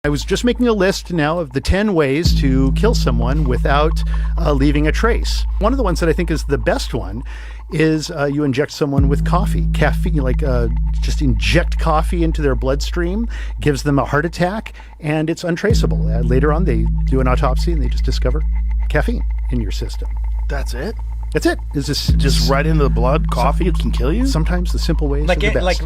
I was just making a list now of the 10 ways to kill someone without leaving a trace. One of the ones that I think is the best one is you inject someone with coffee, caffeine, just inject coffee into their bloodstream, gives them a heart attack, and it's untraceable. Later on, they do an autopsy and they just discover caffeine in your system. That's it? That's it. Is this just right into the blood? Coffee can kill you? Sometimes the simple ways are the best.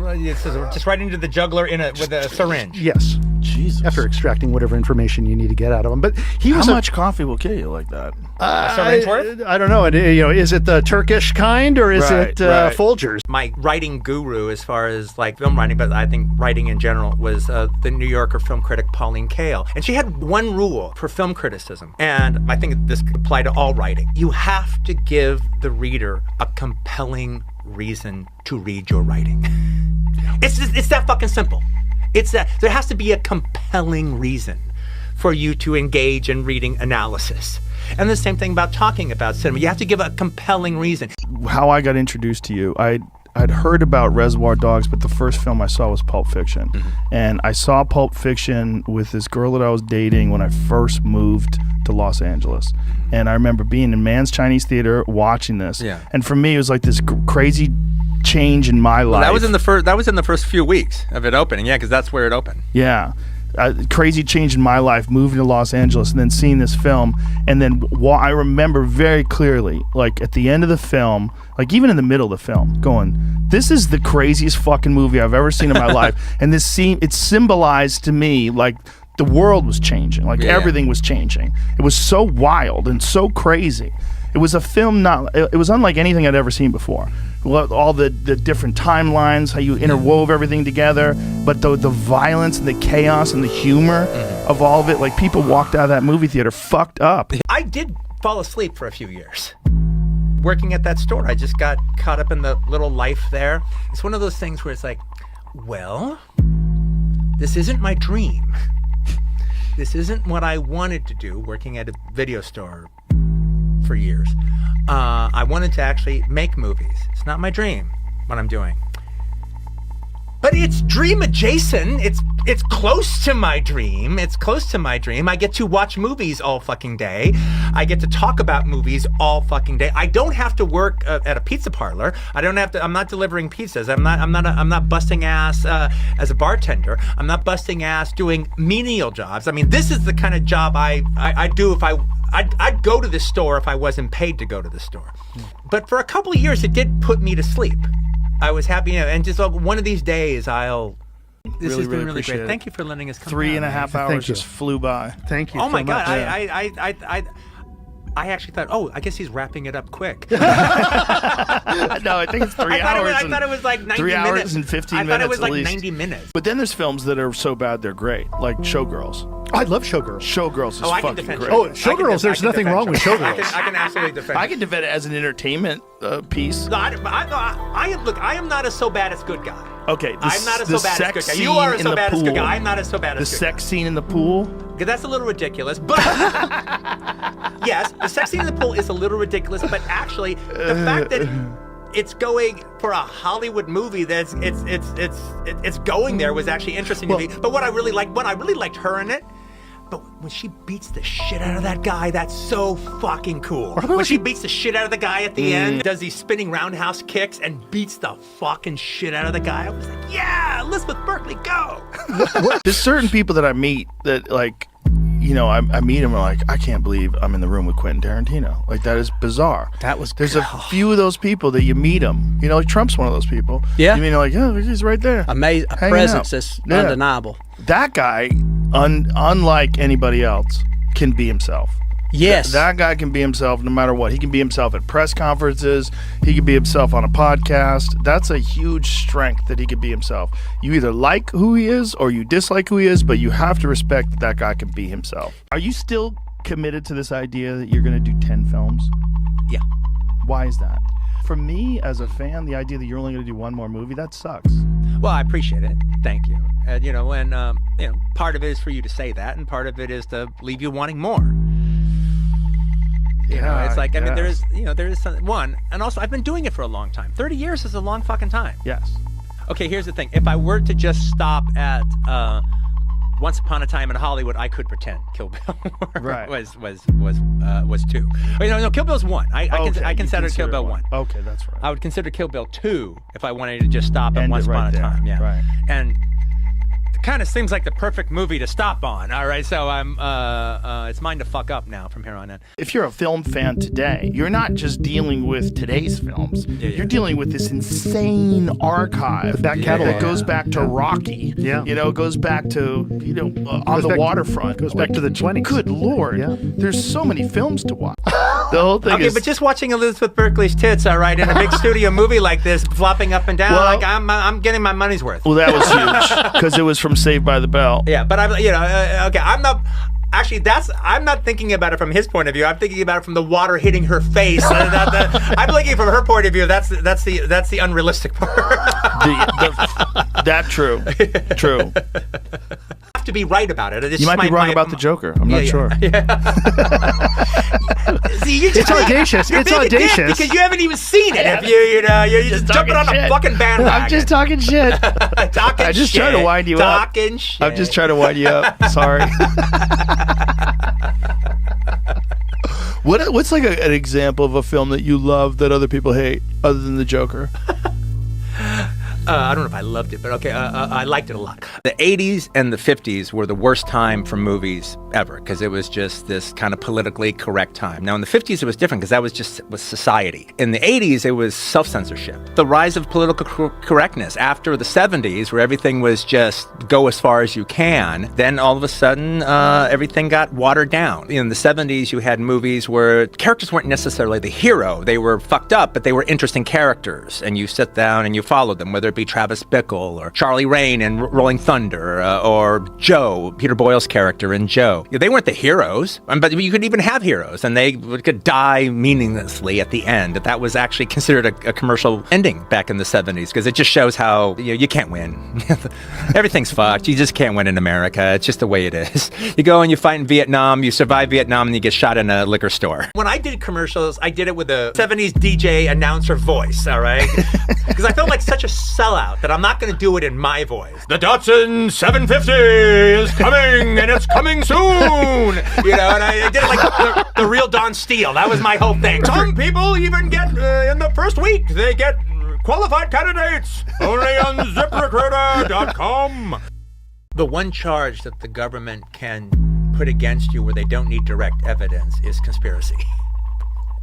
Just right into the jugular with a syringe. Yes. Jesus. After extracting whatever information you need to get out of them. But how much coffee will kill you like that? A syringe worth? I don't know. Is it the Turkish kind or is it Folgers? My writing guru, as far as film writing, but I think writing in general, was the New Yorker film critic Pauline Kael. And she had one rule for film criticism, and I think this could apply to all writing. You have to give the reader a compelling reason to read your writing. It's that fucking simple. It's that there has to be a compelling reason for you to engage in reading analysis. And the same thing about talking about cinema. You have to give a compelling reason. How I got introduced to you, I'd heard about Reservoir Dogs, but the first film I saw was Pulp Fiction. Mm-hmm. And I saw Pulp Fiction with this girl that I was dating when I first moved to Los Angeles. And I remember being in Mann's Chinese Theater watching this. Yeah. And for me, it was like this crazy change in my life. That was in the first few weeks of it opening, because that's where it opened. Yeah. Crazy change in my life, moving to Los Angeles and then seeing this film. And then I remember very clearly, at the end of the film, even in the middle of the film, going, this is the craziest fucking movie I've ever seen in my life. And it symbolized to me the world was changing, everything was changing. It was so wild and so crazy. It was a film it was unlike anything I'd ever seen before. All the different timelines, how you interwove everything together, but the violence and the chaos and the humor of all of it, people walked out of that movie theater fucked up. I did fall asleep for a few years. Working at that store, I just got caught up in the little life there. It's one of those things where it's this isn't my dream. This isn't what I wanted to do, working at a video store for years. I wanted to actually make movies. It's not my dream, what I'm doing. But it's dream adjacent. It's close to my dream. It's close to my dream. I get to watch movies all fucking day. I get to talk about movies all fucking day. I don't have to work at a pizza parlor. I'm not delivering pizzas. I'm not busting ass as a bartender. I'm not busting ass doing menial jobs. I mean, this is the kind of job I do if I'd go to this store if I wasn't paid to go to the store. But for a couple of years, it did put me to sleep. I was happy, and just one of these days, This has been really great. Thank you for letting us come. 3.5 hours just flew by. Thank you. Oh my God! I actually thought, I guess he's wrapping it up quick. No, I think it's 3 hours. I thought it was 90 3 minutes. 3 hours and 15 minutes. I thought it was at least. 90 minutes. But then there's films that are so bad they're great, like Showgirls. I love Showgirls. Showgirls is fucking great. Oh, Showgirls, there's nothing wrong with Showgirls. I can absolutely defend it. I can defend it as an entertainment piece. No, I am not a so bad it's good guy. Okay, I'm not a so bad it's good guy. You are a so bad it's good guy. I'm not a so bad it's good guy. The sex scene in the pool? That's a little ridiculous, but yes, the sex scene in the pool is a little ridiculous, but actually the fact that it's going for a Hollywood movie that's it's going there was actually interesting to me. But what I really liked her in it. But when she beats the shit out of that guy, that's so fucking cool. When she beats the shit out of the guy at the end, does these spinning roundhouse kicks and beats the fucking shit out of the guy, I was like, yeah, Elizabeth Berkley, go. There's certain people that I meet that I meet them and I can't believe I'm in the room with Quentin Tarantino. That is bizarre. There's a few of those people that you meet them. Trump's one of those people. Yeah. You mean he's right there. A presence that's undeniable. That guy, unlike anybody else, can be himself. Yes. That guy can be himself no matter what. He can be himself at press conferences. He can be himself on a podcast. That's a huge strength that he can be himself. You either like who he is or you dislike who he is, but you have to respect that guy can be himself. Are you still committed to this idea that you're going to do 10 films? Yeah. Why is that? For me, as a fan, the idea that you're only going to do one more movie, that sucks. Well, I appreciate it. Thank you. Part of it is for you to say that, and part of it is to leave you wanting more. There is one, and also I've been doing it for a long time. 30 years is a long fucking time. Yes. Okay, here's the thing. If I were to just stop at Once Upon a Time in Hollywood, I could pretend Kill Bill Right. was 2. Oh, no, Kill Bill's 1. I consider Kill Bill 1. Okay, that's right. I would consider Kill Bill 2 if I wanted to just stop at End Once it Upon right a there. Time. Yeah. Right. And it kind of seems like the perfect movie to stop on. All right, so I'm it's mine to fuck up now from here on in. If you're a film fan today, you're not just dealing with today's films. You're dealing with this insane archive back catalog. that goes back to Rocky. Yeah. You know, goes back to, on the waterfront. Goes back to the 20s. Good Lord. Yeah. There's so many films to watch. The whole thing Okay, is... but just watching Elizabeth Berkley's tits, all right, in a big studio movie like this, flopping up and down, Well- like I'm getting my money's worth. Well, that was huge because it was from Saved by the Bell. Yeah, but okay, I'm not. Actually, I'm not thinking about it from his point of view. I'm thinking about it from the water hitting her face. I'm thinking from her point of view. That's the unrealistic part. That true. True. I have to be right about it. You might be wrong about the Joker. I'm not sure. See, It's audacious. You're It's being a dick audacious. because you haven't even seen it. If you're just jumping on a fucking bandwagon. I'm just talking shit. Talking I just shit. try to wind you up. Talking shit. I'm just trying to wind you up. Sorry. What's like an example of a film that you love that other people hate, other than The Joker? I don't know if I loved it, but okay, I liked it a lot. The 80s and the 50s were the worst time for movies ever because it was just this kind of politically correct time. Now, in the 50s, it was different because that was society. In the 80s, it was self-censorship. The rise of political correctness after the 70s, where everything was just go as far as you can, then all of a sudden, everything got watered down. In the 70s, you had movies where characters weren't necessarily the hero. They were fucked up, but they were interesting characters, and you sit down and you followed them, whether it be Travis Bickle or Charlie Rain in Rolling Thunder or Joe, Peter Boyle's character in Joe. They weren't the heroes, but you could even have heroes and they could die meaninglessly at the end. That was actually considered a commercial ending back in the 70s because it just shows how you can't win. Everything's fucked. You just can't win in America. It's just the way it is. You go and you fight in Vietnam, you survive Vietnam, and you get shot in a liquor store. When I did commercials, I did it with a 70s DJ announcer voice, all right? Because I felt like such a sellout that I'm not going to do it in my voice. The Datsun 750 is coming, and it's coming soon. And I did it like the real Don Steele. That was my whole thing. Some people even get, in the first week, they get qualified candidates only on ZipRecruiter.com. The one charge that the government can put against you where they don't need direct evidence is conspiracy.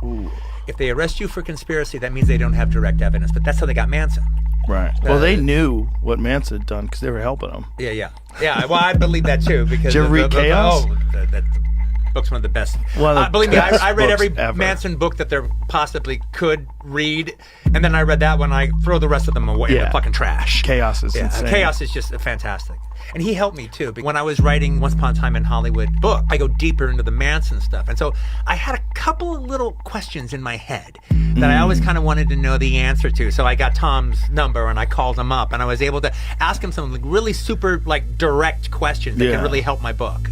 Ooh. If they arrest you for conspiracy, that means they don't have direct evidence. But that's how they got Manson. Right. Well, they knew what Manson had done because they were helping him. Yeah. Well, I believe that too because Did you read Chaos? That book's one of the best. Believe me, I read every ever. Manson book that there possibly could read, and then I read that one. I throw the rest of them away in the fucking trash. Chaos is insane. Chaos is just fantastic. And he helped me too. When I was writing Once Upon a Time in Hollywood book, I go deeper into the Manson stuff. And so I had a couple of little questions in my head that I always kind of wanted to know the answer to. So I got Tom's number and I called him up and I was able to ask him some really super direct questions that could really help my book.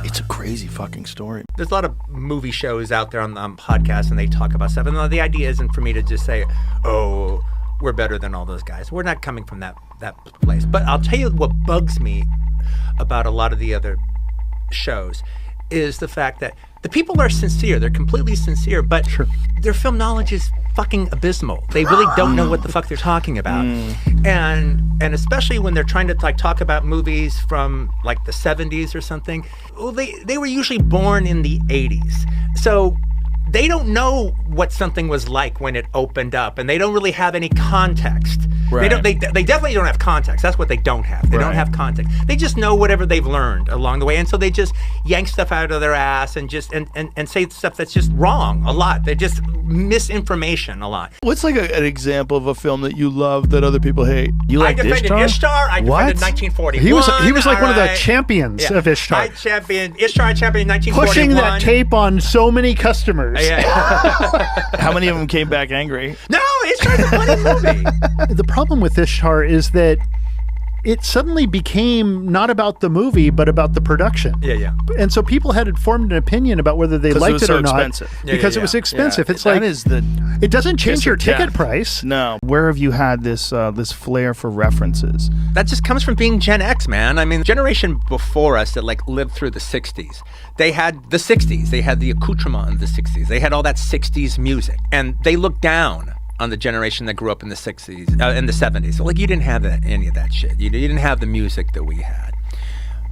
It's a crazy fucking story. There's a lot of movie shows out there on podcasts and they talk about stuff. And the idea isn't for me to just say, oh, we're better than all those guys. We're not coming from that place. But I'll tell you what bugs me about a lot of the other shows is the fact that the people are sincere. They're completely sincere, but their film knowledge is fucking abysmal. They really don't know what the fuck they're talking about. And especially when they're trying to talk about movies from the 70s or something. Well, they were usually born in the 80s. So they don't know what something was like when it opened up, and they don't really have any context. Right. They definitely don't have context. That's what they don't have. They don't have context. They just know whatever they've learned along the way, and so they just yank stuff out of their ass and just and say stuff that's just wrong a lot. They just misinformation a lot. What's an example of a film that you love that other people hate? You like I defended Ishtar. I defended 1941. He was like one of the champions of Ishtar. I championed Ishtar. I championed 1941. Pushing that tape on so many customers. Yeah. How many of them came back angry? No, Ishtar's a funny movie. The problem with Ishtar is that it suddenly became not about the movie, but about the production. Yeah. And so people had formed an opinion about whether they liked it so or not. expensive. Because it was expensive. Yeah. It's like, it doesn't change your ticket death. price. No. Where have you had this this flair for references? That just comes from being Gen X, man. I mean, the generation before us that like lived through the 60s, they had the 60s. They had the accoutrement of the 60s. They had all that 60s music. And they looked down on the generation that grew up in the 60s, in the 70s. So, like, you didn't have any of that shit. You didn't have the music that we had.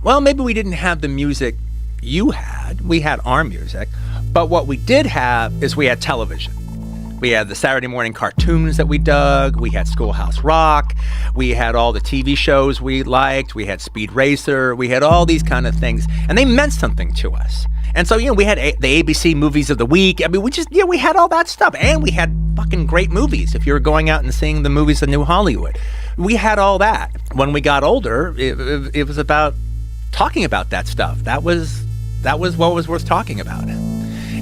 Well, maybe we didn't have the music you had. We had our music. But what we did have is we had television. We had the Saturday morning cartoons that we dug. We had Schoolhouse Rock. We had all the TV shows we liked. We had Speed Racer. We had all these kind of things. And they meant something to us. And so, we had the ABC movies of the week. I mean, we had all that stuff. And we had fucking great movies. If you were going out and seeing the movies of New Hollywood, we had all that. When we got older, it was about talking about that stuff. That was what was worth talking about.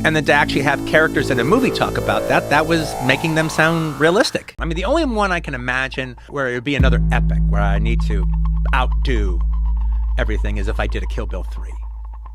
And then to actually have characters in a movie talk about that was making them sound realistic. I mean, the only one I can imagine where it would be another epic, where I need to outdo everything, is if I did a Kill Bill 3.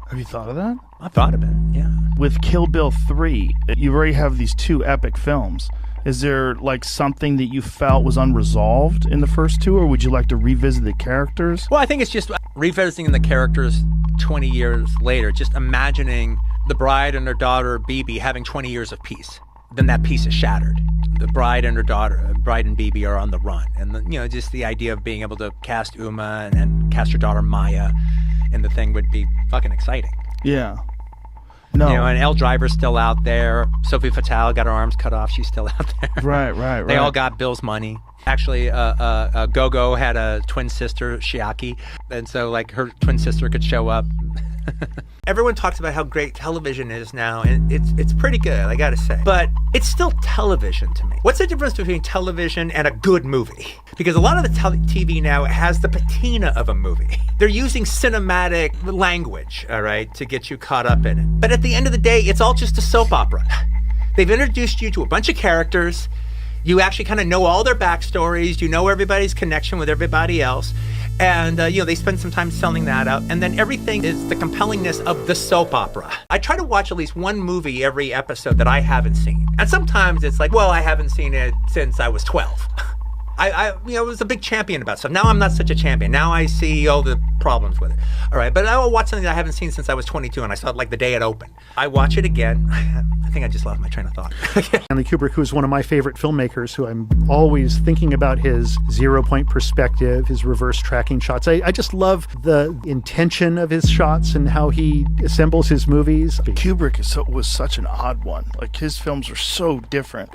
Have you thought of that? I thought of it, yeah. With Kill Bill 3, you already have these two epic films. Is there like something that you felt was unresolved in the first two, or would you like to revisit the characters? Well, I think it's just revisiting the characters 20 years later, just imagining the bride and her daughter, Bibi, having 20 years of peace. Then that peace is shattered. The bride and her daughter, bride and Bibi, are on the run. And, just the idea of being able to cast Uma and then cast her daughter Maya in the thing would be fucking exciting. Yeah. No. And Elle Driver's still out there. Sophie Fatale got her arms cut off. She's still out there. Right. They all got Bill's money. Actually, Go-Go had a twin sister, Chiaki. And so, like, her twin sister could show up. Everyone talks about how great television is now, and it's pretty good, I gotta say. But it's still television to me. What's the difference between television and a good movie? Because a lot of the TV now has the patina of a movie. They're using cinematic language, all right, to get you caught up in it. But at the end of the day, it's all just a soap opera. They've introduced you to a bunch of characters. You actually kind of know all their backstories. You know everybody's connection with everybody else. And, they spend some time selling that out. And then everything is the compellingness of the soap opera. I try to watch at least one movie every episode that I haven't seen. And sometimes it's like, well, I haven't seen it since I was 12. I was a big champion about stuff. Now I'm not such a champion. Now I see all the problems with it. All right, but I will watch something that I haven't seen since I was 22, and I saw it like the day it opened. I watch it again. I think I just lost my train of thought. Stanley Kubrick, who's one of my favorite filmmakers, who I'm always thinking about his zero-point perspective, his reverse tracking shots. I just love the intention of his shots and how he assembles his movies. Kubrick was such an odd one. Like, his films were so different.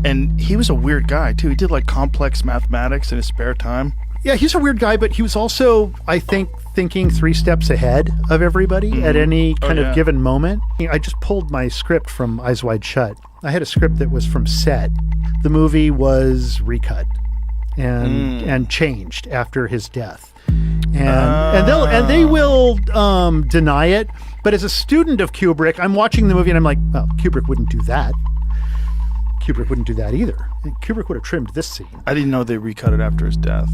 And he was a weird guy, too. He did, like, complex mathematics in his spare time. Yeah, he's a weird guy, but he was also, I think, thinking 3 steps ahead of everybody at any kind of given moment. I just pulled my script from Eyes Wide Shut. I had a script that was from set. The movie was recut and changed after his death. And they will deny it. But as a student of Kubrick, I'm watching the movie and I'm like, well, Kubrick wouldn't do that. Kubrick wouldn't do that either. Kubrick would have trimmed this scene. I didn't know they recut it after his death.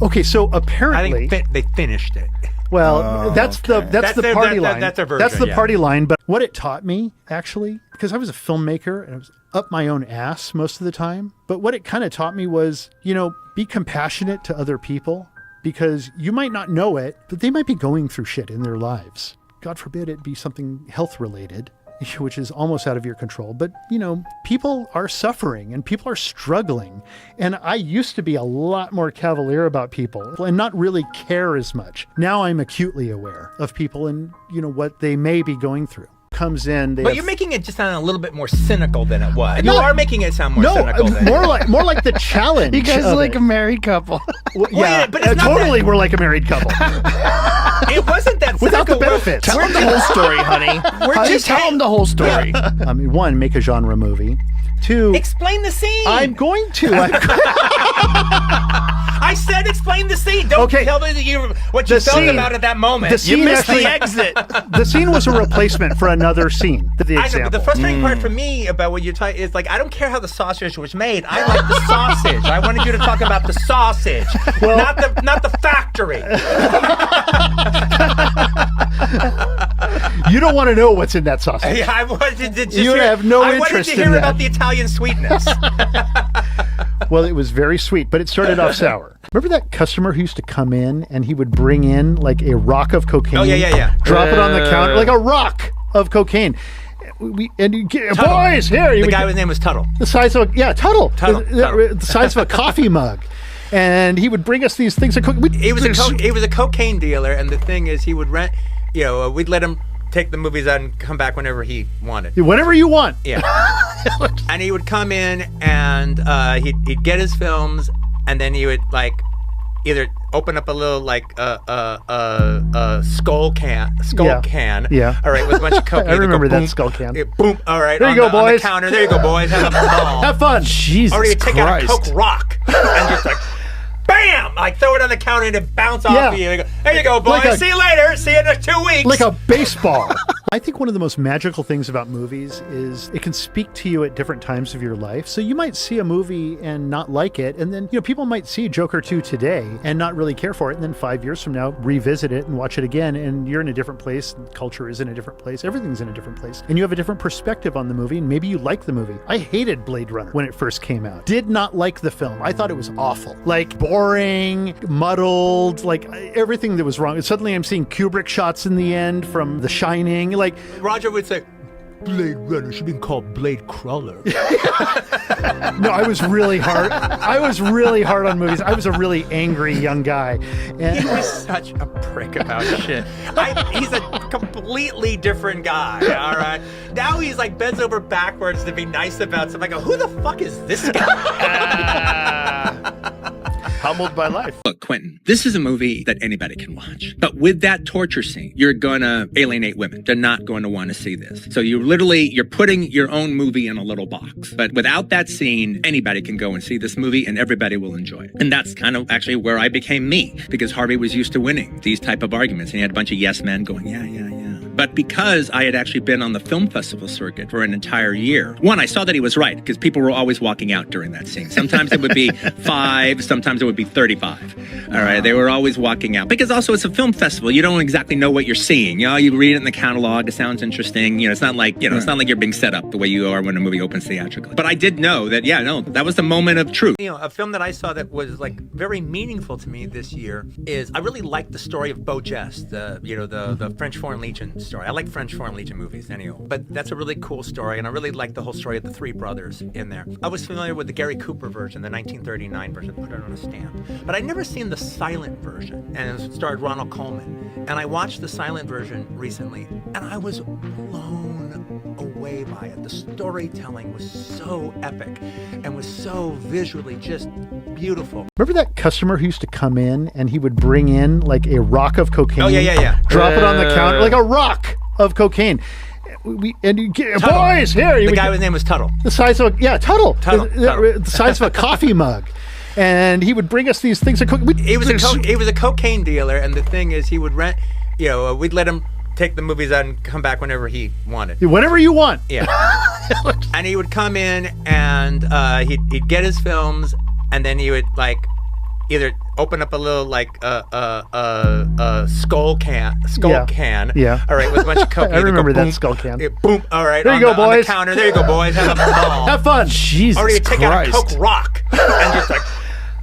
Okay, so apparently I think they finished it. Well, that's the party line. That's their version. That's the party line. But what it taught me, actually, because I was a filmmaker and I was up my own ass most of the time. But what it kind of taught me was, be compassionate to other people, because you might not know it, but they might be going through shit in their lives. God forbid it be something health related, which is almost out of your control. But, people are suffering and people are struggling. And I used to be a lot more cavalier about people and not really care as much. Now I'm acutely aware of people and, what they may be going through. Comes in. But you're making it just sound a little bit more cynical than it was. You are making it sound more cynical than more like the challenge. You guys are like a married couple. Well, yeah, but it's totally we're like a married couple. It wasn't that without the benefits. Tell them the whole story, honey. Just tell them the whole story. One, make a genre movie. 2, explain the scene. I'm going to. I said explain the scene. Don't tell me what you felt about at that moment. You missed the exit. The scene was a replacement for another scene. The I know, example. but the frustrating part for me about what you're talking is like I don't care how the sausage was made. I like the sausage. I wanted you to talk about the sausage, not the factory. You don't want to know what's in that sausage. I wanted to just You have no interest in I wanted to hear that. about the Italian sweetness. Well, it was very sweet, but it started off sour. Remember that customer who used to come in and he would bring in like a rock of cocaine? Oh, yeah. Drop it on the counter, like a rock of cocaine. Boys, here. The guy's name was Tuttle. The size of Tuttle. Tuttle. The size of a coffee mug. And he would bring us these things. He was a cocaine dealer, and the thing is, he would rent. We'd let him take the movies out and come back whenever he wanted. Whenever you want. Yeah. And he would come in and he'd get his films, and then he would like either open up a little like skull can. Yeah. All right, with a bunch of coke. I remember that skull can. Boom. All right. There you go, boys. On the counter. There you go, boys. Have a ball. Have fun. Jesus Or he'd take out a Christ. Coke rock and just like, bam! Like throw it on the counter and it bounce off of you. And go, there you go, boys. See you later. See you in 2 weeks. Like a baseball. I think one of the most magical things about movies is it can speak to you at different times of your life. So you might see a movie and not like it. And then, people might see Joker 2 today and not really care for it. And then 5 years from now, revisit it and watch it again. And you're in a different place. Culture is in a different place. Everything's in a different place. And you have a different perspective on the movie. And maybe you like the movie. I hated Blade Runner when it first came out. Did not like the film. I thought it was awful. Like boring, muddled, like everything that was wrong. And suddenly I'm seeing Kubrick shots in the end from The Shining. Like Roger would say, Blade Runner should be called Blade Crawler. No, I was really hard. I was really hard on movies. I was a really angry young guy. And He was such a prick about shit. He's a completely different guy, all right? Now he's like bends over backwards to be nice about something. I go, who the fuck is this guy? Humbled by life. Look, Quentin, this is a movie that anybody can watch. But with that torture scene, you're gonna alienate women. They're not going to want to see this. So you're putting your own movie in a little box. But without that scene, anybody can go and see this movie and everybody will enjoy it. And that's kind of actually where I became me, because Harvey was used to winning these type of arguments. And he had a bunch of yes men going, yeah. But because I had actually been on the film festival circuit for an entire year, one, I saw that he was right, because people were always walking out during that scene. Sometimes it would be 5, sometimes it would be 35. All right, they were always walking out. Because also it's a film festival, you don't exactly know what you're seeing. You read it in the catalog, it sounds interesting. It's not like, it's not like you're being set up the way you are when a movie opens theatrically. But I did know that, that was the moment of truth. A film that I saw that was like very meaningful to me this year is I really liked the story of Beau Geste, the French Foreign Legion story. I like French Foreign Legion movies anyway, but that's a really cool story, and I really like the whole story of the three brothers in there. I was familiar with the Gary Cooper version, the 1939 version, put it on a stamp, but I'd never seen the silent version, and it starred Ronald Colman, and I watched the silent version recently, and I was blown away by it. The storytelling was so epic and was so visually just beautiful. remember that customer who used to come in and he would bring in like a rock of cocaine? Oh, yeah. Drop it on the counter, like a rock of cocaine. Boys, here. The guy's name was Tuttle. The size of Tuttle. Tuttle. The size of a coffee mug. And he would bring us these things. He was a cocaine dealer, and the thing is, he would rent. We'd let him take the movies out and come back whenever he wanted. Whenever you want. Yeah. And he would come in and he'd get his films, and then he would like either open up a little like skull can. Yeah. All right, with a bunch of coke. I remember that skull can. Boom. All right. There you go, boys. On the counter. There you go, boys. Have a ball. Have fun. Jesus Or he'd take out a Christ. Coke rock and just like,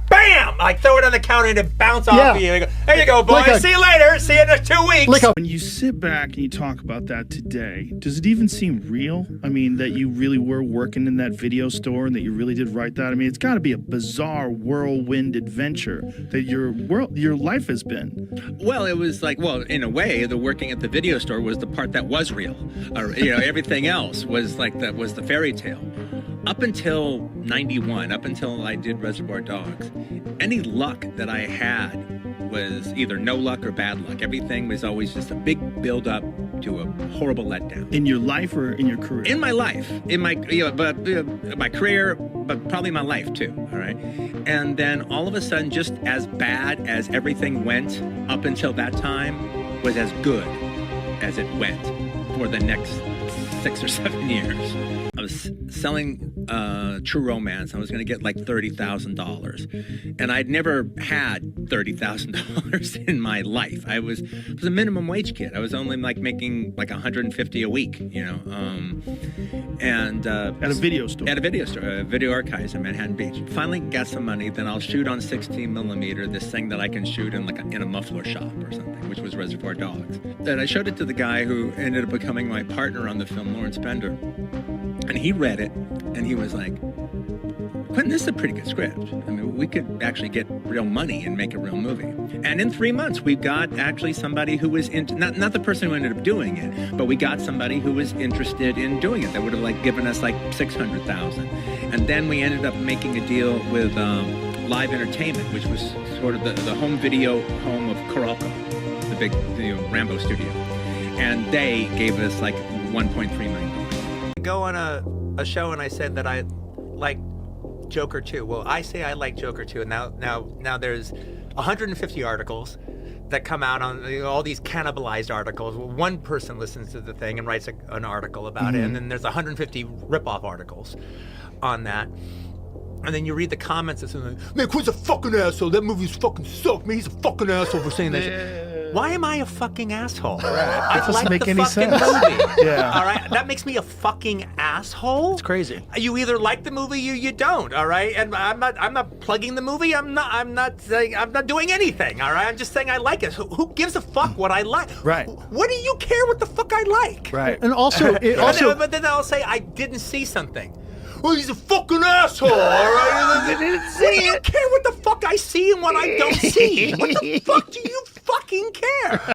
bam! Like throw it on the counter and it bounce off of you. And go, there you go, boys. See you later. See you in 2 weeks. When you sit back and you talk about that today, does it even seem real? I mean, that you really were working in that video store and that you really did write that? I mean, it's got to be a bizarre whirlwind adventure that your life has been. Well, it was like, in a way, the working at the video store was the part that was real. Everything else was like was the fairy tale. Up until 91, up until I did Reservoir Dogs, any luck that I had was either no luck or bad luck. Everything was always just a big build-up to a horrible letdown. In your life or in your career? In my life, in my my career, but probably my life too, all right? And then all of a sudden, just as bad as everything went up until that time was as good as it went for the next 6 or 7 years. I was selling True Romance. I was going to get like $30,000. And I'd never had $30,000 in my life. I was a minimum wage kid. I was only like making like $150 a week, you know. And At a video store. At a video store, Video Archives in Manhattan Beach. Finally got some money, then I'll shoot on 16 millimeter, this thing that I can shoot in like in a muffler shop or something, which was Reservoir Dogs. Then I showed it to the guy who ended up becoming my partner on the film, Lawrence Bender. And he read it, and he was like, Quentin, this is a pretty good script. I mean, we could actually get real money and make a real movie. And in 3 months, we got actually somebody who was into, not the person who ended up doing it, but we got somebody who was interested in doing it that would have like given us like $600,000. And then we ended up making a deal with Live Entertainment, which was sort of the home video home of Koralko, the big Rambo studio. And they gave us like $1.3 million. Go on a show and I said that I like Joker 2. Well, I say I like Joker 2, and now there's 150 articles that come out on all these cannibalized articles. One person listens to the thing and writes an article about it, and then there's 150 rip-off articles on that. And then you read the comments and something like, man, Quinn's a fucking asshole. That movie's fucking sucked. Man, he's a fucking asshole for saying that shit. Why am I a fucking asshole? I doesn't like make the any fucking sense. movie. Yeah. All right? That makes me a fucking asshole? It's crazy. You either like the movie or you don't, all right? And I'm not plugging the movie. I'm not saying, I'm not doing anything, all right? I'm just saying I like it. Who gives a fuck what I like? Right. What do you care what the fuck I like? Right. And also, But then I'll say I didn't see something. Well, he's a fucking asshole, all right? I didn't see it. What do you care what the fuck I see and what I don't see? What the fuck do you fucking care?